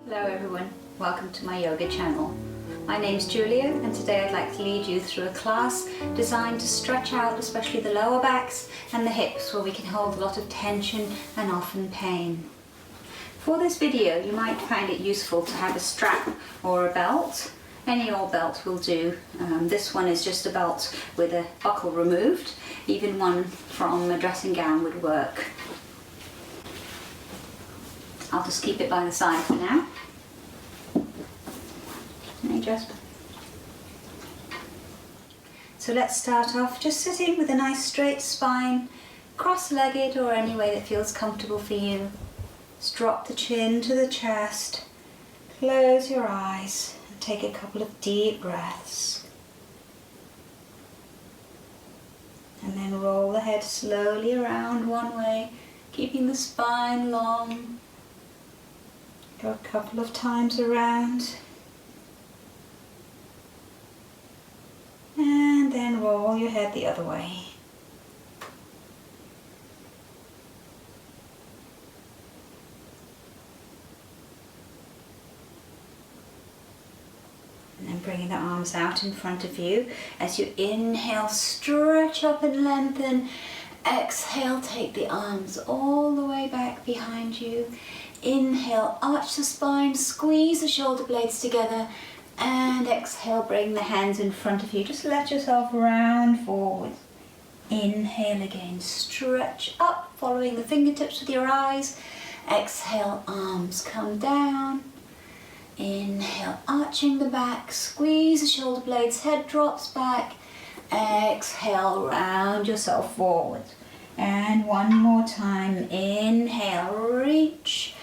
Hello everyone, welcome to my yoga channel. My name's Julia and today I'd like to lead you through a class designed to stretch out especially the lower backs and the hips where we can hold a lot of tension and often pain. For this video you might find it useful to have a strap or a belt. Any old belt will do. This one is just a belt with a buckle removed. Even one from a dressing gown would work. I'll just keep it by the side for now. So let's start off just sitting with a nice straight spine, cross-legged or any way that feels comfortable for you. Just drop the chin to the chest, close your eyes and take a couple of deep breaths. And then roll the head slowly around one way, keeping the spine long. Go a couple of times around. And then roll your head the other way. And then bringing the arms out in front of you. As you inhale, stretch up and lengthen. Exhale, take the arms all the way back behind you. Inhale, arch the spine, squeeze the shoulder blades together. And exhale, bring the hands in front of you. Just let yourself round forward. Inhale again, stretch up, following the fingertips with your eyes. Exhale, arms come down. Inhale, arching the back, squeeze the shoulder blades, head drops back. Exhale, round yourself forward. And one more time, inhale, reach.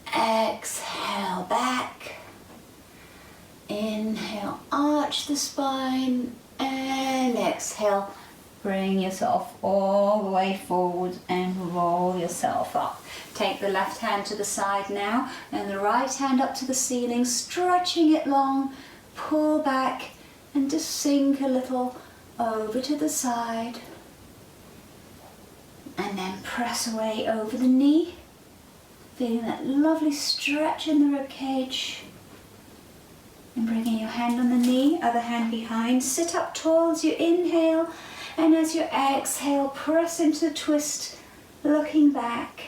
Exhale, back. Inhale, arch the spine, and exhale, bring yourself all the way forward and roll yourself up. Take the left hand to the side now, and the right hand up to the ceiling, stretching it long, pull back, and just sink a little over to the side. And then press away over the knee, feeling that lovely stretch in the rib cage. And bringing your hand on the knee, other hand behind, sit up tall as you inhale, and as you exhale, press into the twist, looking back.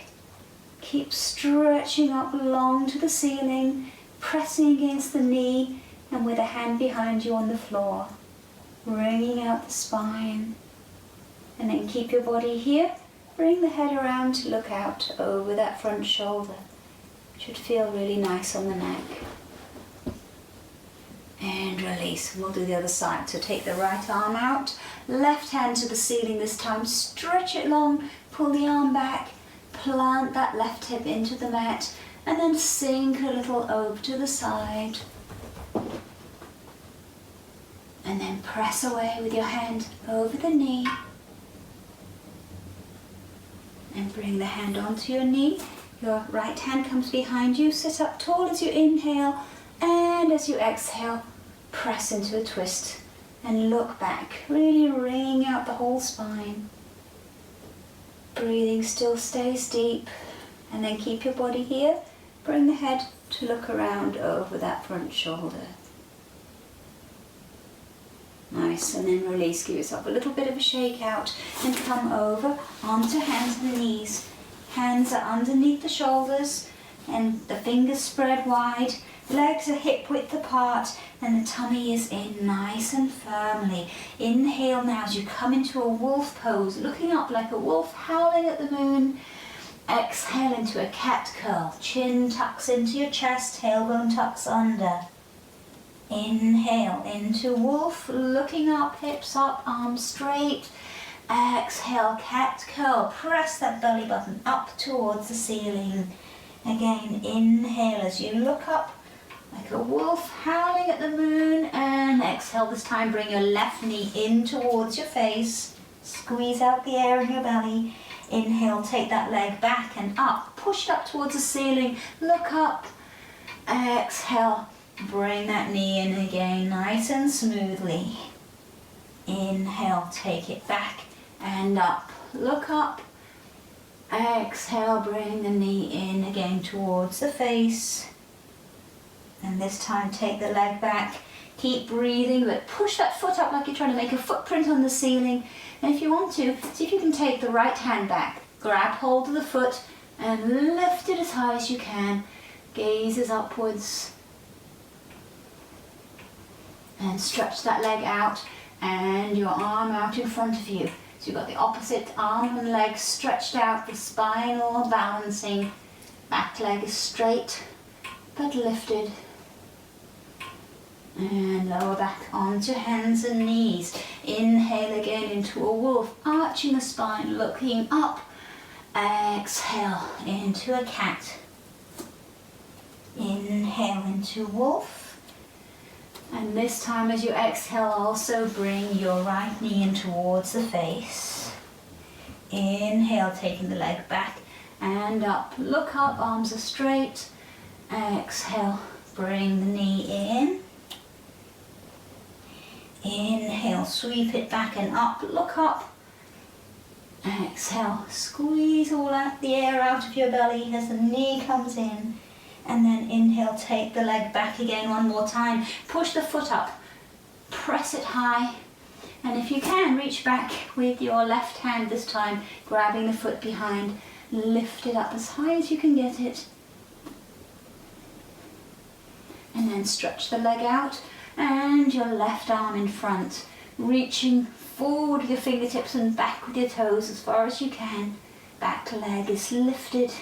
Keep stretching up long to the ceiling, pressing against the knee, and with a hand behind you on the floor, bringing out the spine. And then keep your body here, bring the head around to look out over that front shoulder. Should feel really nice on the neck. And release. We'll do the other side. So take the right arm out, left hand to the ceiling this time, stretch it long, pull the arm back, plant that left hip into the mat, and then sink a little over to the side. And then press away with your hand over the knee. And bring the hand onto your knee. Your right hand comes behind you, sit up tall as you inhale, and as you exhale, press into a twist and look back, really wringing out the whole spine. Breathing still stays deep, and then keep your body here. Bring the head to look around over that front shoulder. Nice, and then release, give yourself a little bit of a shake out and come over onto hands and knees. Hands are underneath the shoulders and the fingers spread wide. Legs are hip width apart and the tummy is in nice and firmly. Inhale now as you come into a wolf pose, looking up like a wolf howling at the moon. Exhale into a cat curl. Chin tucks into your chest, tailbone tucks under. Inhale into wolf, looking up, hips up, arms straight. Exhale, cat curl. Press that belly button up towards the ceiling. Again, inhale as you look up like a wolf howling at the moon, and exhale this time, bring your left knee in towards your face, squeeze out the air in your belly. Inhale, take that leg back and up, push it up towards the ceiling, look up. Exhale, bring that knee in again, nice and smoothly. Inhale, take it back and up, look up. Exhale, bring the knee in again towards the face. And this time take the leg back. Keep breathing, but push that foot up like you're trying to make a footprint on the ceiling. And if you want to, see if you can take the right hand back. Grab hold of the foot and lift it as high as you can. Gazes upwards. And stretch that leg out and your arm out in front of you. So you've got the opposite arm and leg stretched out, the spinal balancing. Back leg is straight but lifted. And lower back onto hands and knees. Inhale again into a wolf, arching the spine, looking up. Exhale into a cat. Inhale into wolf. And this time as you exhale, also bring your right knee in towards the face. Inhale, taking the leg back and up. Look up, arms are straight. Exhale, bring the knee in. Inhale, sweep it back and up, look up. Exhale, squeeze all the air out of your belly as the knee comes in. And then inhale, take the leg back again one more time. Push the foot up, press it high. And if you can, reach back with your left hand this time, grabbing the foot behind. Lift it up as high as you can get it. And then stretch the leg out and your left arm in front. Reaching forward with your fingertips and back with your toes as far as you can. Back leg is lifted.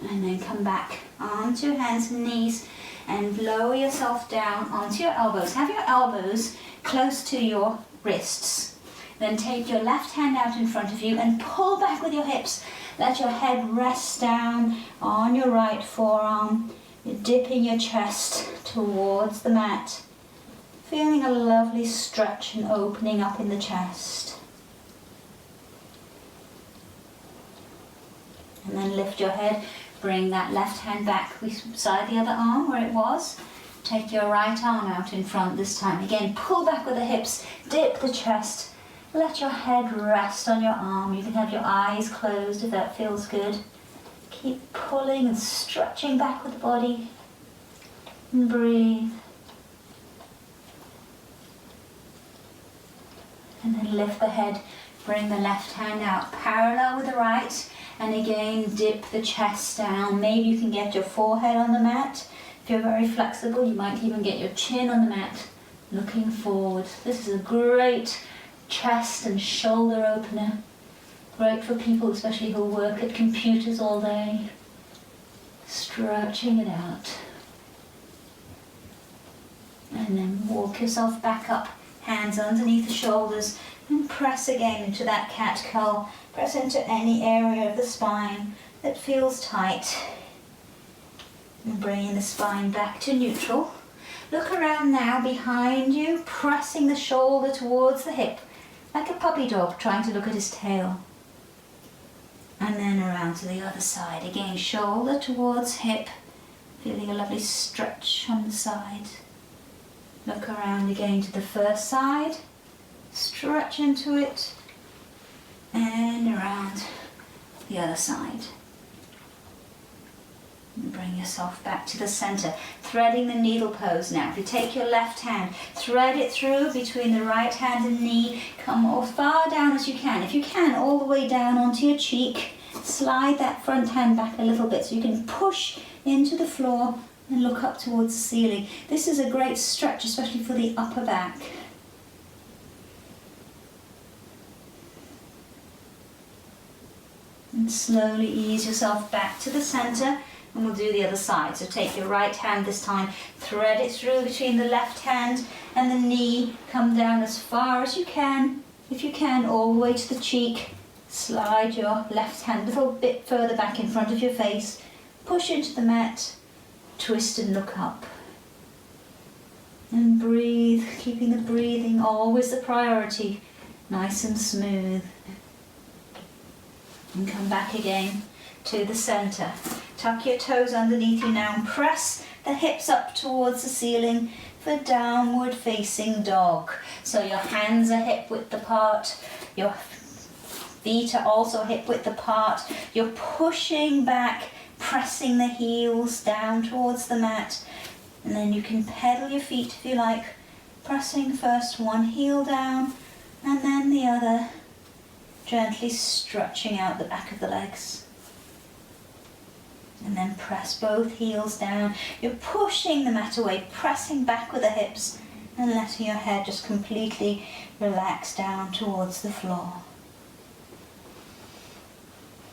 And then come back onto hands and knees and lower yourself down onto your elbows. Have your elbows close to your wrists. Then take your left hand out in front of you and pull back with your hips. Let your head rest down on your right forearm. You're dipping your chest towards the mat. Feeling a lovely stretch and opening up in the chest. And then lift your head. Bring that left hand back beside the other arm where it was. Take your right arm out in front this time. Again, pull back with the hips, dip the chest. Let your head rest on your arm. You can have your eyes closed if that feels good. Keep pulling and stretching back with the body. And breathe. And then lift the head. Bring the left hand out parallel with the right. And again, dip the chest down. Maybe you can get your forehead on the mat. If you're very flexible, you might even get your chin on the mat, looking forward. This is a great chest and shoulder opener. Great for people, especially who work at computers all day. Stretching it out. And then walk yourself back up, hands underneath the shoulders, and press again into that cat curl. Press into any area of the spine that feels tight. And bringing the spine back to neutral. Look around now behind you, pressing the shoulder towards the hip, like a puppy dog trying to look at his tail. And then around to the other side. Again, shoulder towards hip, feeling a lovely stretch on the side. Look around again to the first side, stretch into it, and around the other side. And bring yourself back to the center, threading the needle pose now. If you take your left hand, thread it through between the right hand and knee, come as far down as you can. If you can, all the way down onto your cheek. Slide that front hand back a little bit so you can push into the floor and look up towards the ceiling. This is a great stretch, especially for the upper back. And slowly ease yourself back to the center, and we'll do the other side. So take your right hand this time, thread it through between the left hand and the knee, come down as far as you can. If you can, all the way to the cheek. Slide your left hand a little bit further back in front of your face, push into the mat, twist and look up. And breathe, keeping the breathing always the priority, nice and smooth. And come back again to the center. Tuck your toes underneath you now and press the hips up towards the ceiling for downward facing dog. So your hands are hip width apart, your feet are also hip width apart. You're pushing back pressing the heels down towards the mat. And then you can pedal your feet if you like, pressing first one heel down and then the other, gently stretching out the back of the legs. And then press both heels down. You're pushing the mat away, pressing back with the hips and letting your head just completely relax down towards the floor.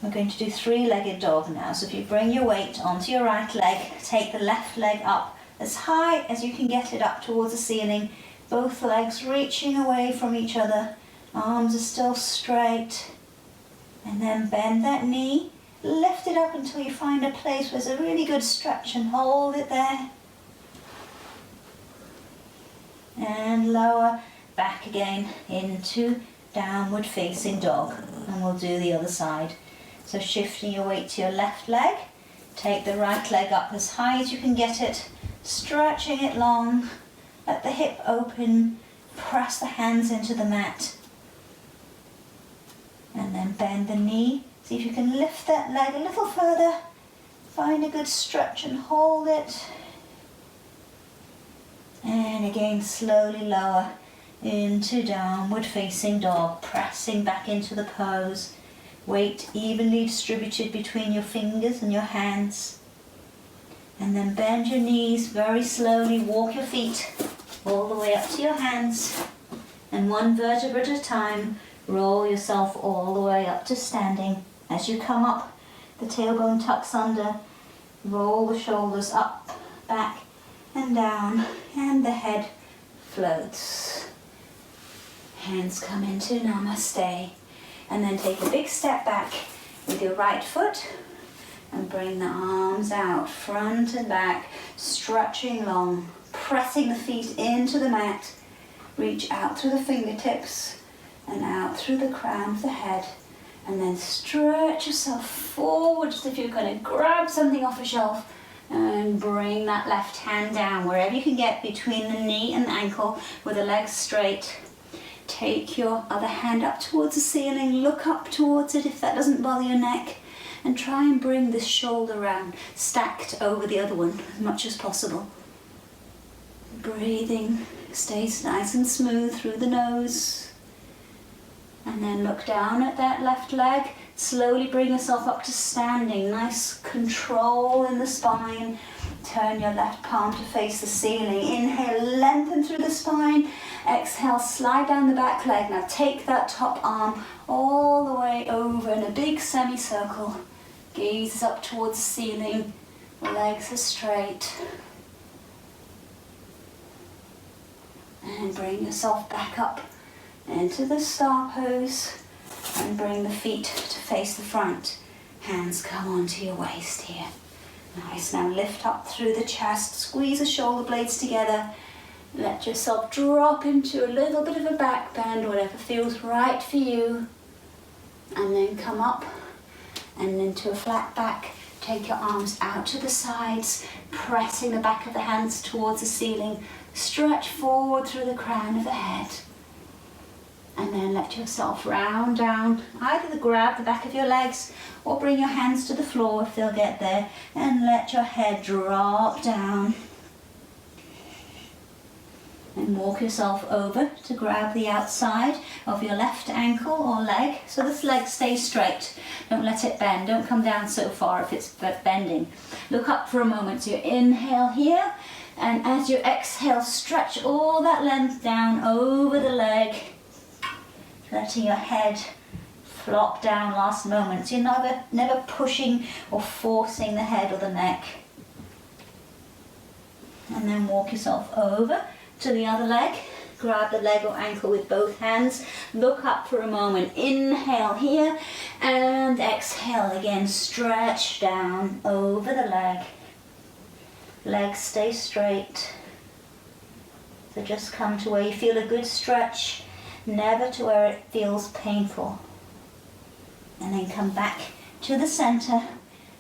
We're going to do three-legged dog now. So if you bring your weight onto your right leg, take the left leg up as high as you can get it up towards the ceiling. Both legs reaching away from each other. Arms are still straight. And then bend that knee. Lift it up until you find a place where there's a really good stretch and hold it there. And lower back again into downward facing dog. And we'll do the other side. So shifting your weight to your left leg. Take the right leg up as high as you can get it. Stretching it long. Let the hip open. Press the hands into the mat. And then bend the knee. See if you can lift that leg a little further. Find a good stretch and hold it. And again, slowly lower into downward facing dog, pressing back into the pose. Weight evenly distributed between your fingers and your hands. And then bend your knees very slowly, walk your feet all the way up to your hands. And one vertebra at a time, roll yourself all the way up to standing. As you come up, the tailbone tucks under, roll the shoulders up, back and down, and the head floats. Hands come into Namaste. And then take a big step back with your right foot and bring the arms out, front and back, stretching long, pressing the feet into the mat. Reach out through the fingertips and out through the crown of the head. And then stretch yourself forward as if you're going to grab something off a shelf and bring that left hand down wherever you can get between the knee and the ankle with the legs straight. Take your other hand up towards the ceiling, look up towards it if that doesn't bother your neck, and try and bring this shoulder round, stacked over the other one as much as possible. Breathing stays nice and smooth through the nose. And then look down at that left leg. Slowly bring yourself up to standing. Nice control in the spine. Turn your left palm to face the ceiling. Inhale, lengthen through the spine. Exhale, slide down the back leg. Now take that top arm all the way over in a big semicircle. Gaze up towards the ceiling. The legs are straight. And bring yourself back up into the star pose and bring the feet to face the front. Hands come onto your waist here. Nice, now lift up through the chest, squeeze the shoulder blades together. Let yourself drop into a little bit of a back bend, whatever feels right for you. And then come up and into a flat back. Take your arms out to the sides, pressing the back of the hands towards the ceiling. Stretch forward through the crown of the head. And then let yourself round down. Either grab the back of your legs or bring your hands to the floor if they'll get there. And let your head drop down. And walk yourself over to grab the outside of your left ankle or leg. So this leg stays straight. Don't let it bend. Don't come down so far if it's bending. Look up for a moment. So you inhale here. And as you exhale, stretch all that length down over the leg. Letting your head flop down last moment. So you're never pushing or forcing the head or the neck. And then walk yourself over to the other leg. Grab the leg or ankle with both hands. Look up for a moment. Inhale here and exhale again. Stretch down over the leg. Legs stay straight. So just come to where you feel a good stretch. Never to where it feels painful. And then come back to the center.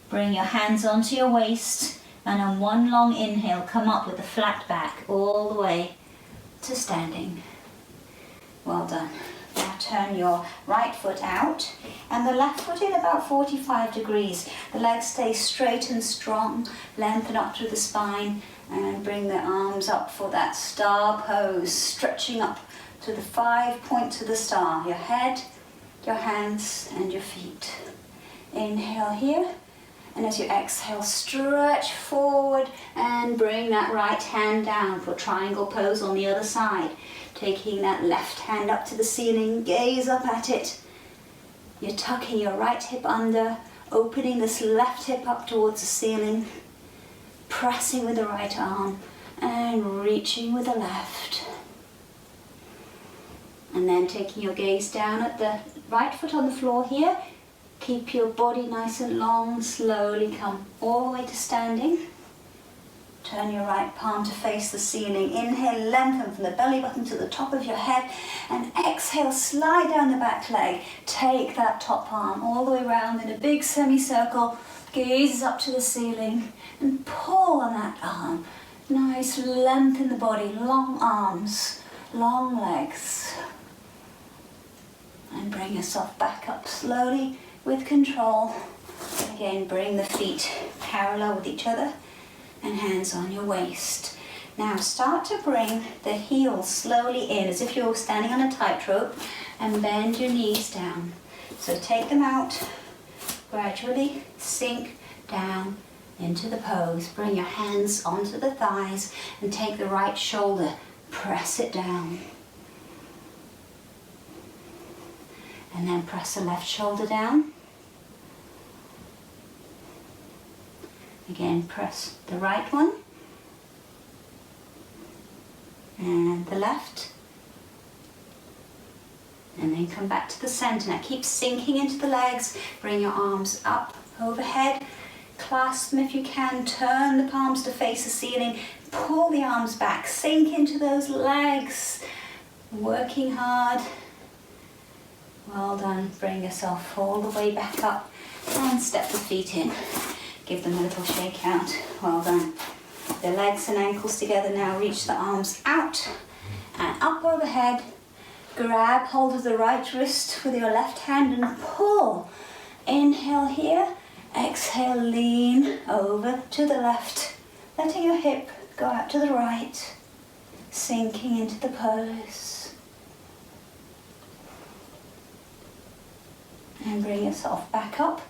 Bring your hands onto your waist. And on one long inhale, come up with a flat back all the way to standing. Well done. Now turn your right foot out and the left foot in about 45 degrees. The legs stay straight and strong, lengthen up through the spine and bring the arms up for that star pose, stretching up to the 5 points of the star, your head, your hands and your feet. Inhale here, and as you exhale, stretch forward and bring that right hand down for triangle pose on the other side. Taking that left hand up to the ceiling, gaze up at it. You're tucking your right hip under, opening this left hip up towards the ceiling, pressing with the right arm and reaching with the left. And then taking your gaze down at the right foot on the floor here. Keep your body nice and long, slowly come all the way to standing. Turn your right palm to face the ceiling. Inhale, lengthen from the belly button to the top of your head. And exhale, slide down the back leg. Take that top arm all the way around in a big semicircle. Gaze up to the ceiling and pull on that arm. Nice length in the body, long arms, long legs. And bring yourself back up slowly with control. Again, bring the feet parallel with each other and hands on your waist. Now start to bring the heels slowly in as if you're standing on a tightrope and bend your knees down. So take them out, gradually sink down into the pose. Bring your hands onto the thighs and take the right shoulder, press it down. And then press the left shoulder down. Again, press the right one. And the left. And then come back to the center. Now keep sinking into the legs. Bring your arms up overhead. Clasp them if you can. Turn the palms to face the ceiling. Pull the arms back. Sink into those legs. Working hard. Well done. Bring yourself all the way back up and step the feet in. Give them a little shake out. Well done. The legs and ankles together now. Reach the arms out and up overhead. Grab hold of the right wrist with your left hand and pull. Inhale here. Exhale, lean over to the left. Letting your hip go out to the right. Sinking into the pose. And bring yourself back up.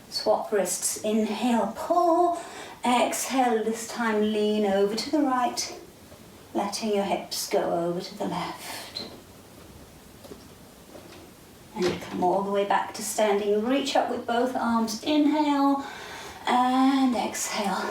Swap wrists. Inhale, pull. Exhale, this time lean over to the right. Letting your hips go over to the left. And you come all the way back to standing. Reach up with both arms. Inhale and exhale.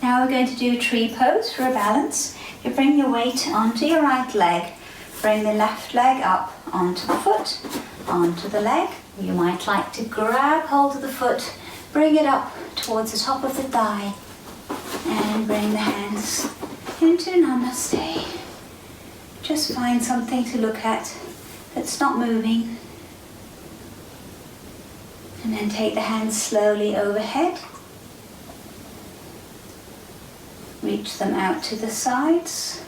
Now we're going to do a tree pose for a balance. You bring your weight onto your right leg. Bring the left leg up onto the foot, onto the leg. You might like to grab hold of the foot, bring it up towards the top of the thigh, and bring the hands into Namaste. Just find something to look at that's not moving. And then take the hands slowly overhead. Reach them out to the sides.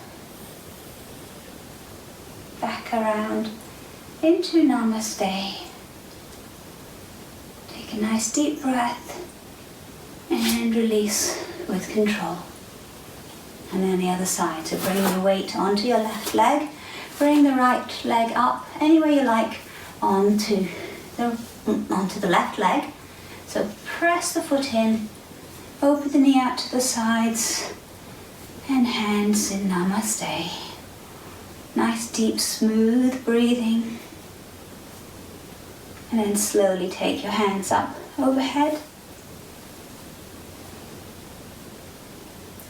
Back around into Namaste. Take a nice deep breath and release with control. And then the other side. So bring the weight onto your left leg. Bring the right leg up any way you like onto the left leg. So press the foot in, open the knee out to the sides, and hands in Namaste. Nice deep smooth breathing. And then slowly take your hands up overhead.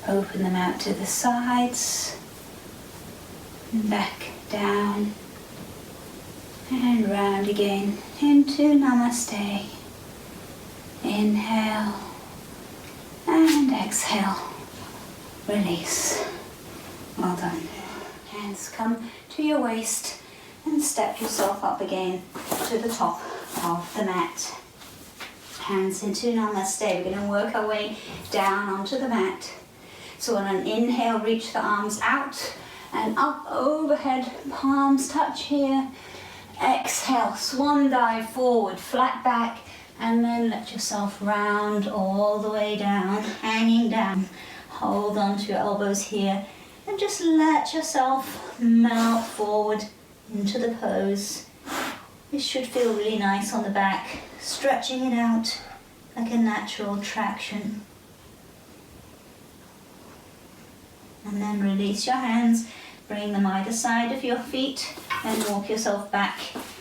Open them out to the sides. And back down. And round again into Namaste. Inhale. And exhale. Release. Well done. Hands come to your waist and step yourself up again to the top of the mat. Hands into Namaste. We're going to work our way down onto the mat. So on an inhale, reach the arms out and up overhead, palms touch here. Exhale, swan dive forward, flat back, and then let yourself round all the way down, hanging down. Hold on to your elbows here and just let yourself melt forward into the pose. This should feel really nice on the back, stretching it out like a natural traction. And then release your hands, bring them either side of your feet and walk yourself back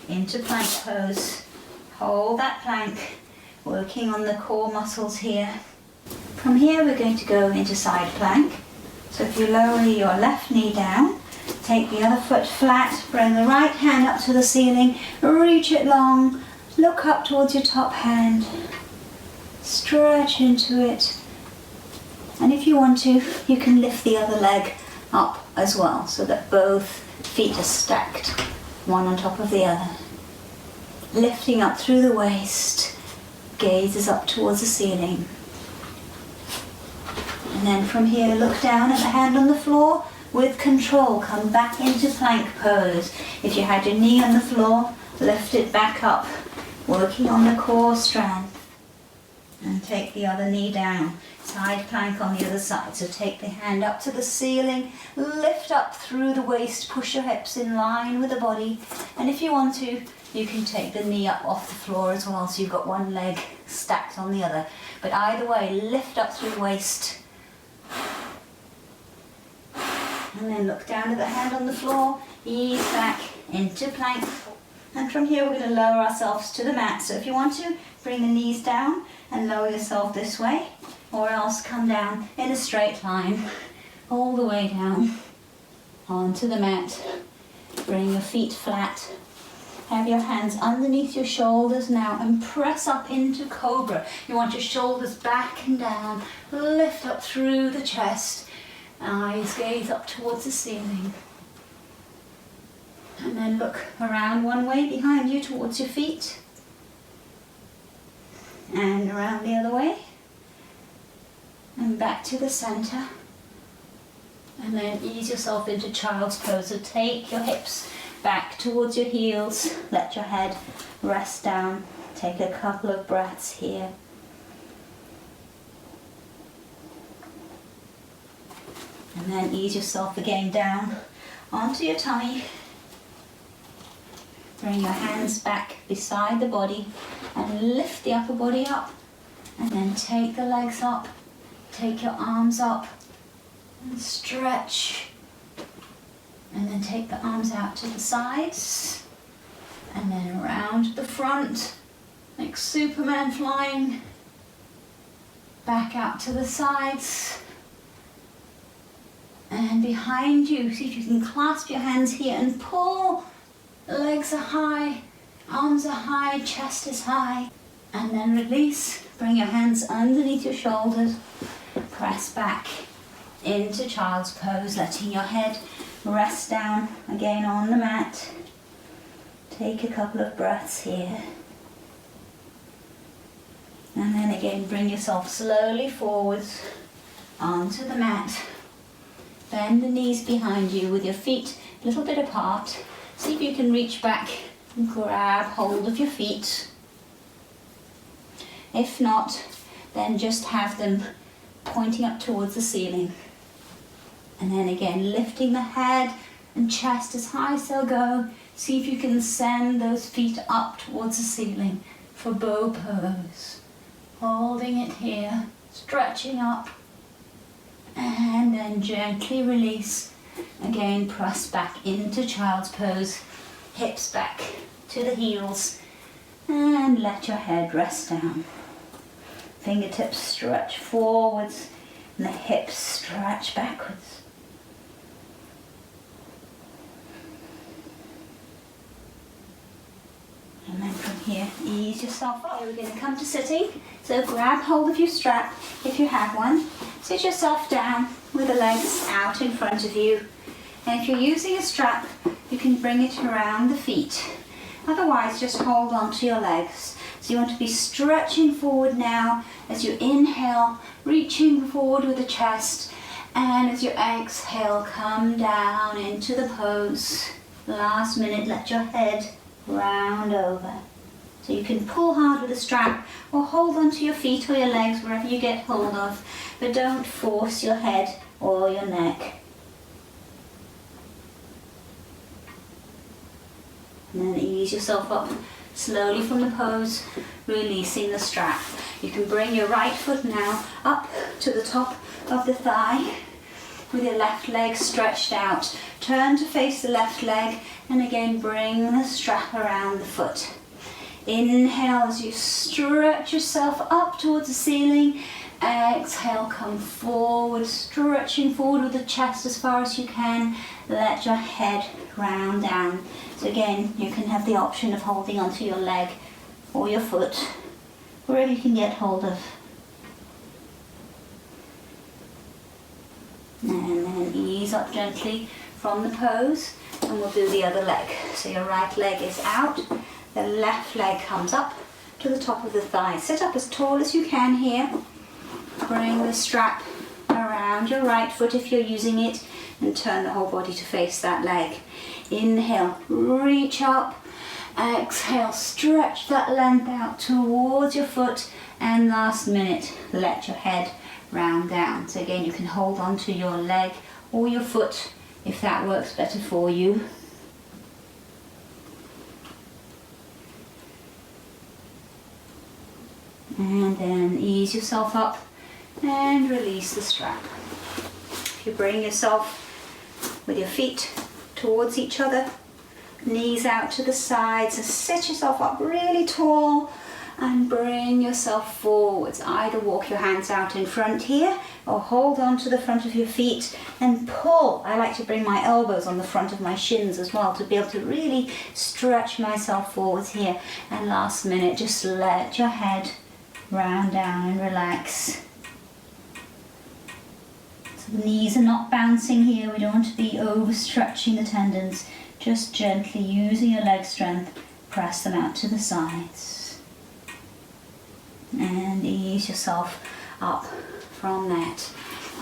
into plank pose. Hold that plank, working on the core muscles here. From here we're going to go into side plank. So if you lower your left knee down, take the other foot flat, bring the right hand up to the ceiling, reach it long, look up towards your top hand, stretch into it. And if you want to, you can lift the other leg up as well, so that both feet are stacked, one on top of the other. Lifting up through the waist, gaze is up towards the ceiling. And then from here, look down at the hand on the floor. With control, come back into plank pose. If you had your knee on the floor, lift it back up, working on the core strength. And take the other knee down. Side plank on the other side. So take the hand up to the ceiling, lift up through the waist, push your hips in line with the body. And if you want to, you can take the knee up off the floor as well, so you've got one leg stacked on the other. But either way, lift up through the waist. And then look down at the hand on the floor, ease back into plank. And from here we're going to lower ourselves to the mat. So if you want to, bring the knees down and lower yourself this way, or else come down in a straight line all the way down onto the mat. Bring your feet flat. Have your hands underneath your shoulders now and press up into cobra. You want your shoulders back and down, lift up through the chest, eyes gaze up towards the ceiling. And then look around one way behind you towards your feet. And around the other way. And back to the center. And then ease yourself into child's pose. So take your hips back towards your heels. Let your head rest down. Take a couple of breaths here. And then ease yourself again down onto your tummy. Bring your hands back beside the body and lift the upper body up. And then take the legs up, take your arms up and stretch. And then take the arms out to the sides and then around the front like Superman flying. Back out to the sides. And behind you, see if you can clasp your hands here and pull. Legs are high, arms are high, chest is high. And then release, bring your hands underneath your shoulders, press back into child's pose, letting your head rest down again on the mat. Take a couple of breaths here. And then again, bring yourself slowly forwards onto the mat. Bend the knees behind you with your feet a little bit apart. See if you can reach back and grab hold of your feet. If not, then just have them pointing up towards the ceiling. And then again, lifting the head and chest as high as they'll go. See if you can send those feet up towards the ceiling for bow pose. Holding it here, stretching up, and then gently release. Again, press back into child's pose, hips back to the heels, and let your head rest down. Fingertips stretch forwards, and the hips stretch backwards. And then from here, ease yourself up. We're going to come to sitting. So grab hold of your strap if you have one. Sit yourself down with the legs out in front of you. And if you're using a strap, you can bring it around the feet. Otherwise, just hold on to your legs. So you want to be stretching forward now as you inhale, reaching forward with the chest. And as you exhale, come down into the pose. Last minute, let your head round over. So you can pull hard with the strap or hold onto your feet or your legs, wherever you get hold of, but don't force your head or your neck. And then ease yourself up slowly from the pose, releasing the strap. You can bring your right foot now up to the top of the thigh with your left leg stretched out. Turn to face the left leg and again bring the strap around the foot. Inhale as you stretch yourself up towards the ceiling. Exhale, come forward, stretching forward with the chest as far as you can. Let your head round down. So again, you can have the option of holding onto your leg or your foot, wherever you can get hold of. And then ease up gently from the pose, and we'll do the other leg. So your right leg is out, the left leg comes up to the top of the thigh. Sit up as tall as you can here. Bring the strap around your right foot if you're using it, and turn the whole body to face that leg. Inhale, reach up. Exhale, stretch that length out towards your foot, and last minute, let your head round down. So again, you can hold on to your leg or your foot if that works better for you. And then ease yourself up and release the strap. If you bring yourself with your feet towards each other, knees out to the sides, and sit yourself up really tall and bring yourself forwards. Either walk your hands out in front here or hold on to the front of your feet and pull. I like to bring my elbows on the front of my shins as well to be able to really stretch myself forwards here. And last minute, just let your head round down and relax. So the knees are not bouncing here. We don't want to be overstretching the tendons. Just gently using your leg strength, press them out to the sides. And ease yourself up from that.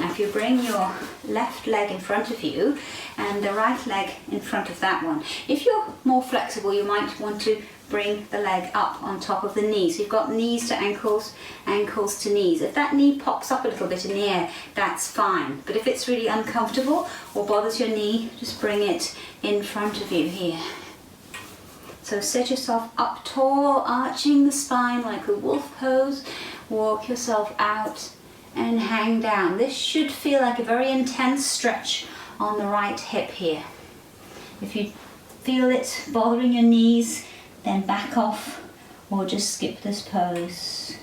Now if you bring your left leg in front of you and the right leg in front of that one, if you're more flexible, you might want to bring the leg up on top of the knees. So you've got knees to ankles, ankles to knees. If that knee pops up a little bit in the air, that's fine. But if it's really uncomfortable or bothers your knee, just bring it in front of you here. So set yourself up tall, arching the spine like a wolf pose. Walk yourself out and hang down. This should feel like a very intense stretch on the right hip here. If you feel it bothering your knees, then back off or just skip this pose.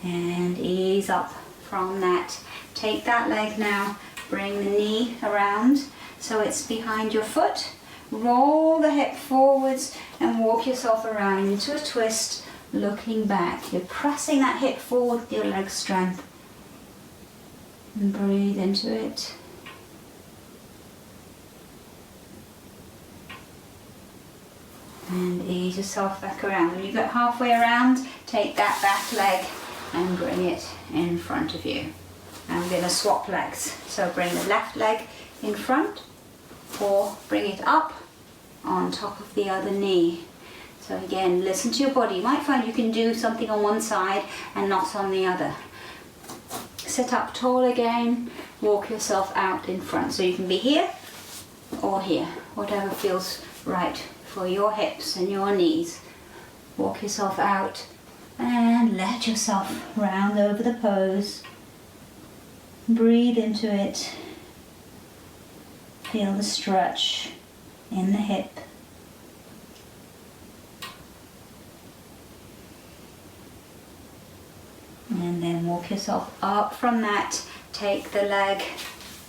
And ease up from that. Take that leg now, bring the knee around so it's behind your foot. Roll the hip forwards and walk yourself around into a twist, looking back. You're pressing that hip forward with your leg strength. And breathe into it. And ease yourself back around. When you get halfway around, take that back leg and bring it in front of you. And we're going to swap legs. So bring the left leg in front or bring it up on top of the other knee. So again, listen to your body. You might find you can do something on one side and not on the other. Sit up tall again, walk yourself out in front. So you can be here or here, whatever feels right for your hips and your knees. Walk yourself out and let yourself round over the pose. Breathe into it. Feel the stretch in the hip. And then walk yourself up from that. Take the leg,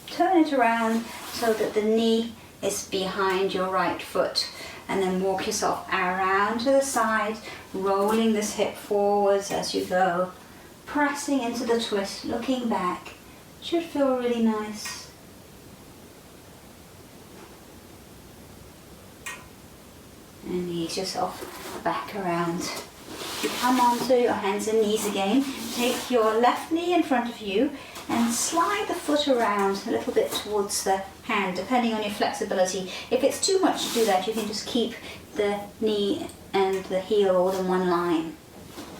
turn it around so that the knee is behind your right foot. And then walk yourself around to the side, rolling this hip forwards as you go. Pressing into the twist, looking back. Should feel really nice. And ease yourself back around. You come onto your hands and knees again. Take your left knee in front of you and slide the foot around a little bit towards the hand, depending on your flexibility. If it's too much to do that, you can just keep the knee and the heel all in one line.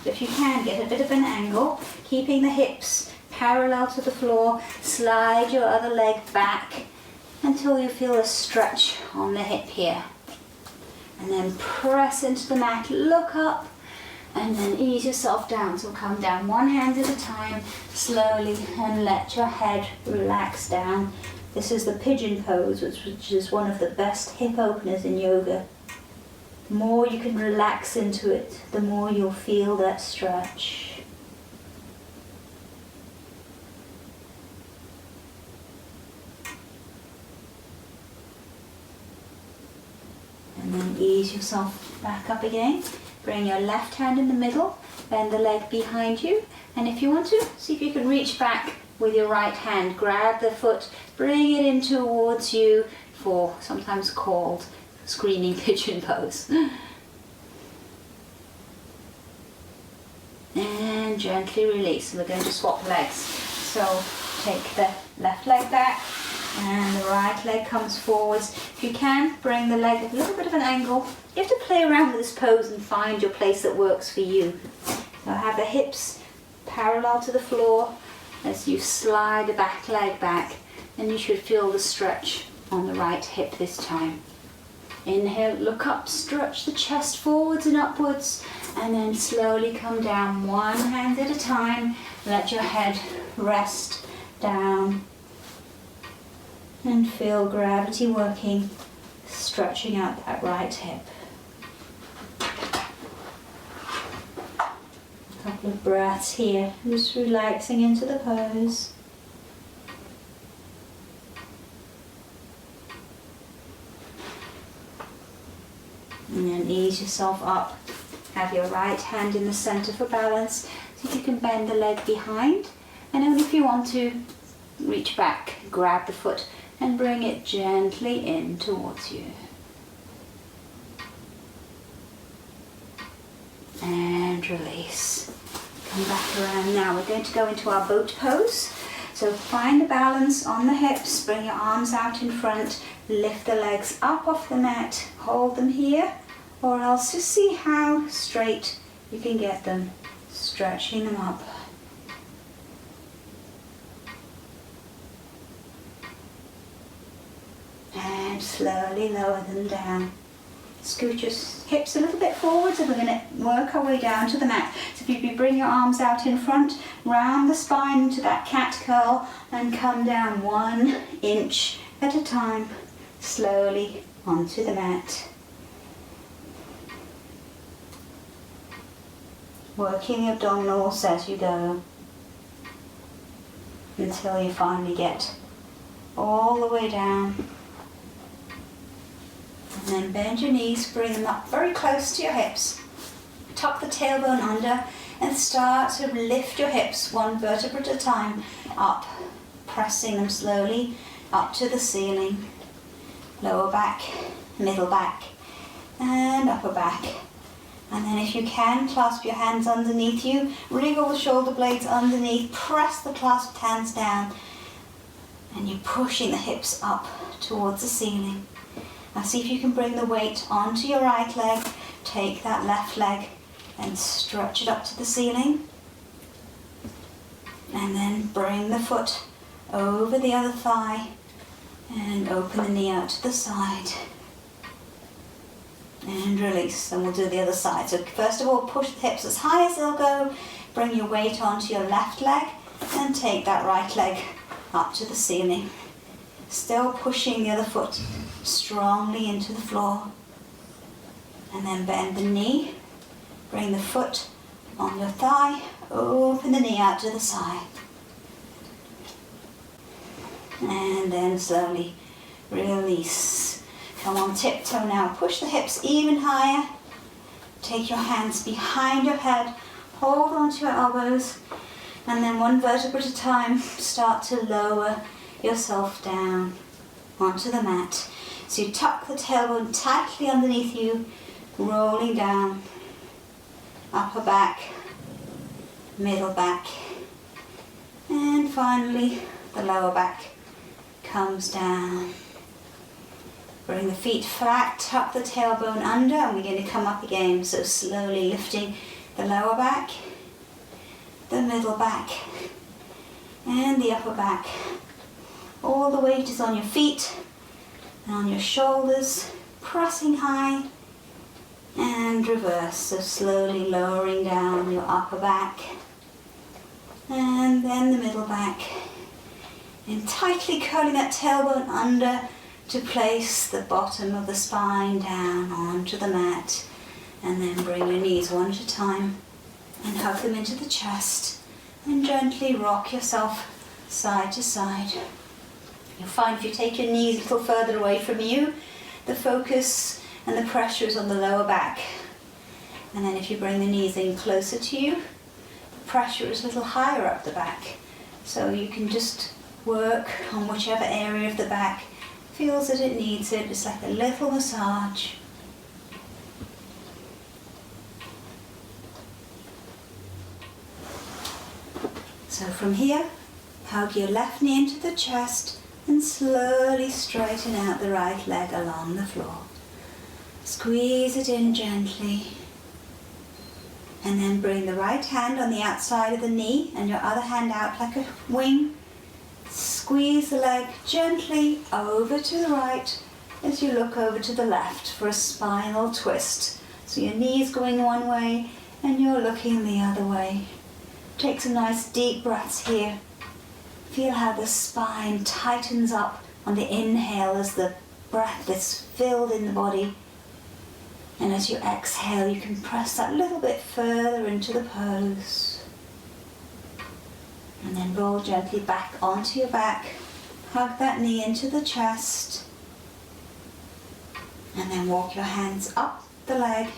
If you can, get a bit of an angle, keeping the hips parallel to the floor, slide your other leg back until you feel a stretch on the hip here. And then press into the mat, look up, and then ease yourself down. So come down one hand at a time, slowly, and let your head relax down. This is the Pigeon pose, which is one of the best hip openers in yoga. The more you can relax into it, the more you'll feel that stretch. And then ease yourself back up again. Bring your left hand in the middle, bend the leg behind you, and if you want to, see if you can reach back with your right hand. Grab the foot, bring it in towards you for sometimes called screaming pigeon pose. And gently release. We're going to swap legs. So take the left leg back and the right leg comes forwards. If you can, bring the leg at a little bit of an angle. You have to play around with this pose and find your place that works for you. So have the hips parallel to the floor as you slide the back leg back, and you should feel the stretch on the right hip this time. Inhale, look up, stretch the chest forwards and upwards, and then slowly come down one hand at a time. Let your head rest down and feel gravity working, stretching out that right hip. A couple of breaths here, just relaxing into the pose. And then ease yourself up. Have your right hand in the center for balance. See if you can bend the leg behind. And only if you want to, reach back, grab the foot and bring it gently in towards you. And release. Come back around now. We're going to go into our boat pose. So find the balance on the hips, bring your arms out in front, lift the legs up off the mat, hold them here, or else just see how straight you can get them, stretching them up. And slowly lower them down. Scoot your hips a little bit forwards, and we're going to work our way down to the mat. So if you bring your arms out in front, round the spine into that cat curl, and come down 1 inch at a time, slowly onto the mat. Working the abdominals as you go, until you finally get all the way down. And then bend your knees, bring them up very close to your hips. Tuck the tailbone under and start to lift your hips 1 vertebra at a time up, pressing them slowly up to the ceiling. Lower back, middle back, and upper back. And then if you can, clasp your hands underneath you, wriggle the shoulder blades underneath, press the clasped hands down, and you're pushing the hips up towards the ceiling. Now see if you can bring the weight onto your right leg, take that left leg and stretch it up to the ceiling. And then bring the foot over the other thigh and open the knee out to the side. And release, and we'll do the other side. So first of all, push the hips as high as they'll go, bring your weight onto your left leg and take that right leg up to the ceiling. Still pushing the other foot strongly into the floor. And then bend the knee, bring the foot on your thigh, open the knee out to the side. And then slowly release. Come on, tiptoe now. Push the hips even higher. Take your hands behind your head, hold onto your elbows, and then 1 vertebra at a time, start to lower yourself down onto the mat. So you tuck the tailbone tightly underneath you, rolling down. upper back, middle back, and finally the lower back comes down. Bring the feet flat, tuck the tailbone under, and we're going to come up again. So slowly lifting the lower back, the middle back, and the upper back. All the weight is on your feet and on your shoulders, pressing high, and reverse. So slowly lowering down your upper back, and then the middle back, and tightly curling that tailbone under to place the bottom of the spine down onto the mat. And then bring your knees one at a time and hug them into the chest, and gently rock yourself side to side. You'll find if you take your knees a little further away from you, the focus and the pressure is on the lower back. And then if you bring the knees in closer to you, the pressure is a little higher up the back. So you can just work on whichever area of the back feels that it needs it. It's like a little massage. So from here, hug your left knee into the chest and slowly straighten out the right leg along the floor. Squeeze it in gently. And then bring the right hand on the outside of the knee and your other hand out like a wing. Squeeze the leg gently over to the right as you look over to the left for a spinal twist. So your knee is going one way and you're looking the other way. Take some nice deep breaths here. Feel how the spine tightens up on the inhale as the breath is filled in the body. And as you exhale, you can press that little bit further into the pose. And then roll gently back onto your back. Hug that knee into the chest. And then walk your hands up the leg.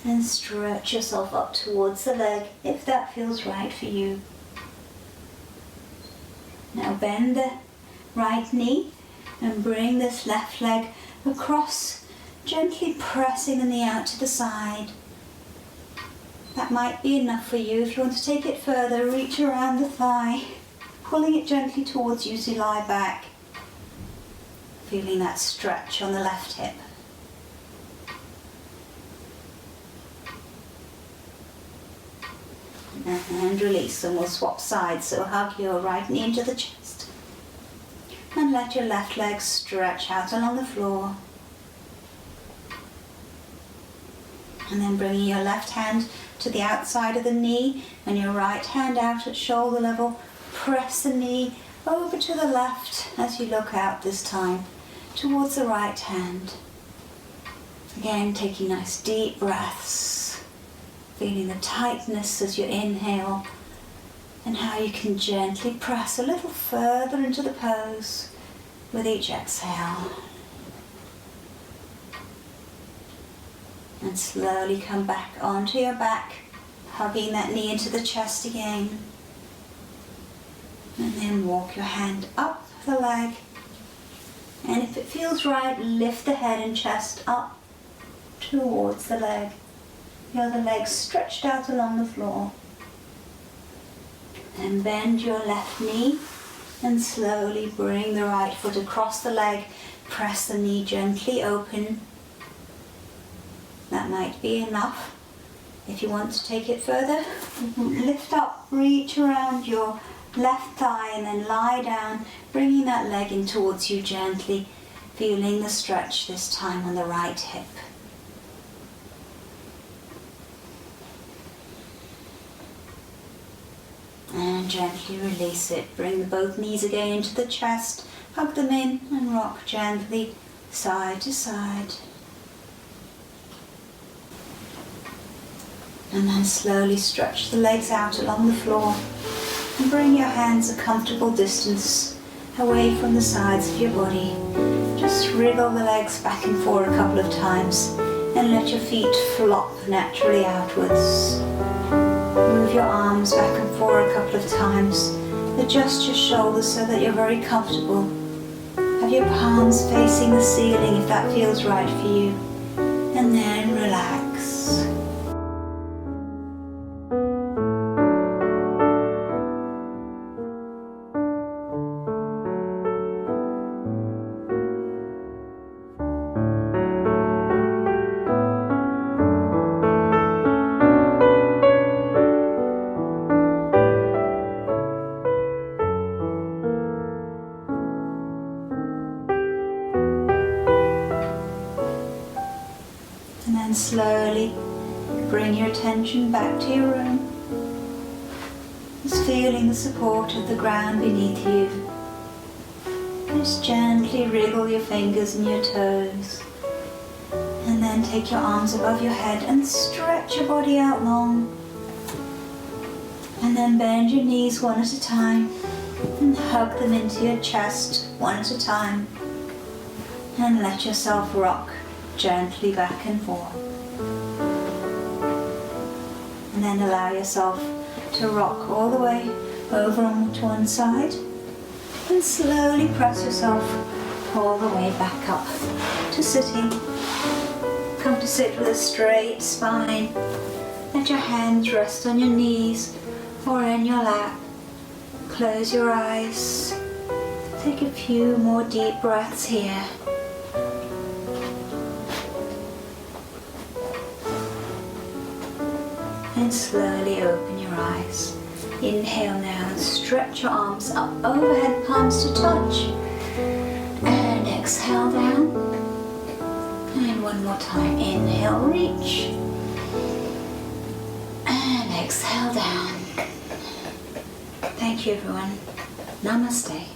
And stretch yourself up towards the leg if that feels right for you. Now bend the right knee and bring this left leg across, gently pressing the knee out to the side. That might be enough for you. If you want to take it further, reach around the thigh, pulling it gently towards you as you lie back, feeling that stretch on the left hip. And release, and we'll swap sides. So hug your right knee into the chest and let your left leg stretch out along the floor. And then bringing your left hand to the outside of the knee and your right hand out at shoulder level. Press the knee over to the left as you look out this time towards the right hand. Again, taking nice deep breaths. Feeling the tightness as you inhale and how you can gently press a little further into the pose with each exhale. And slowly come back onto your back, hugging that knee into the chest again. And then walk your hand up the leg. And if it feels right, lift the head and chest up towards the leg. Feel the legs stretched out along the floor. And bend your left knee and slowly bring the right foot across the leg. Press the knee gently open. That might be enough. If you want to take it further, lift up, reach around your left thigh and then lie down, bringing that leg in towards you gently, feeling the stretch this time on the right hip. And gently release it. Bring both knees again into the chest, hug them in and rock gently side to side. And then slowly stretch the legs out along the floor and bring your hands a comfortable distance away from the sides of your body. Just wriggle the legs back and forth a couple of times and let your feet flop naturally outwards. Move your arms back and forth a couple of times. Adjust your shoulders so that you're very comfortable. Have your palms facing the ceiling if that feels right for you. And And then relax. And then slowly bring your attention back to your room. Just feeling the support of the ground beneath you. Just gently wriggle your fingers and your toes. And then take your arms above your head and stretch your body out long. And then bend your knees one at a time and hug them into your chest one at a time. And let yourself rock gently back and forth. And then allow yourself to rock all the way over on to one side and slowly press yourself all the way back up to sitting. Come to sit with a straight spine. Let your hands rest on your knees or in your lap. Close your eyes. Take a few more deep breaths here. And slowly open your eyes. Inhale now and stretch your arms up overhead, palms to touch. And exhale down. And one more time, inhale, reach. And exhale down. Thank you everyone. Namaste.